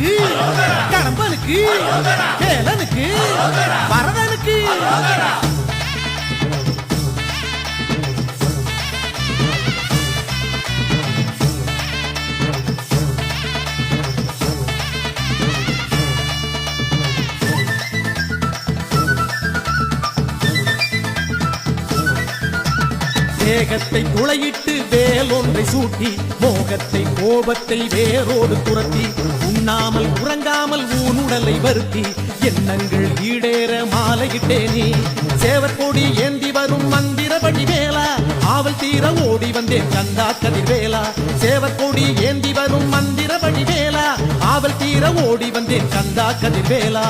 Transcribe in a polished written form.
கந்தனுக்கு கடம்பனுக்கு கேளனுக்கு வரதனுக்கு தேகத்தை துளையிட்டு வேலொன்றை சூட்டி மோகத்தை கோபத்தை வேரோடு துரத்தி உண்ணாமல் உறங்காமல் ஊனுடலை வருத்தி எண்ணங்கள் ஈடேற மாலையிட்டே நீ சேவற்கொடி ஏந்தி வரும் மந்திரபடி வேளா ஆவல் தீர ஓடி வந்தேன் கந்தா கதிர்வேலா சேவற்கொடி ஏந்தி வரும் மந்திரபடி வேளா ஆவல் தீர ஓடி வந்தேன் கந்தா கதிர்வேலா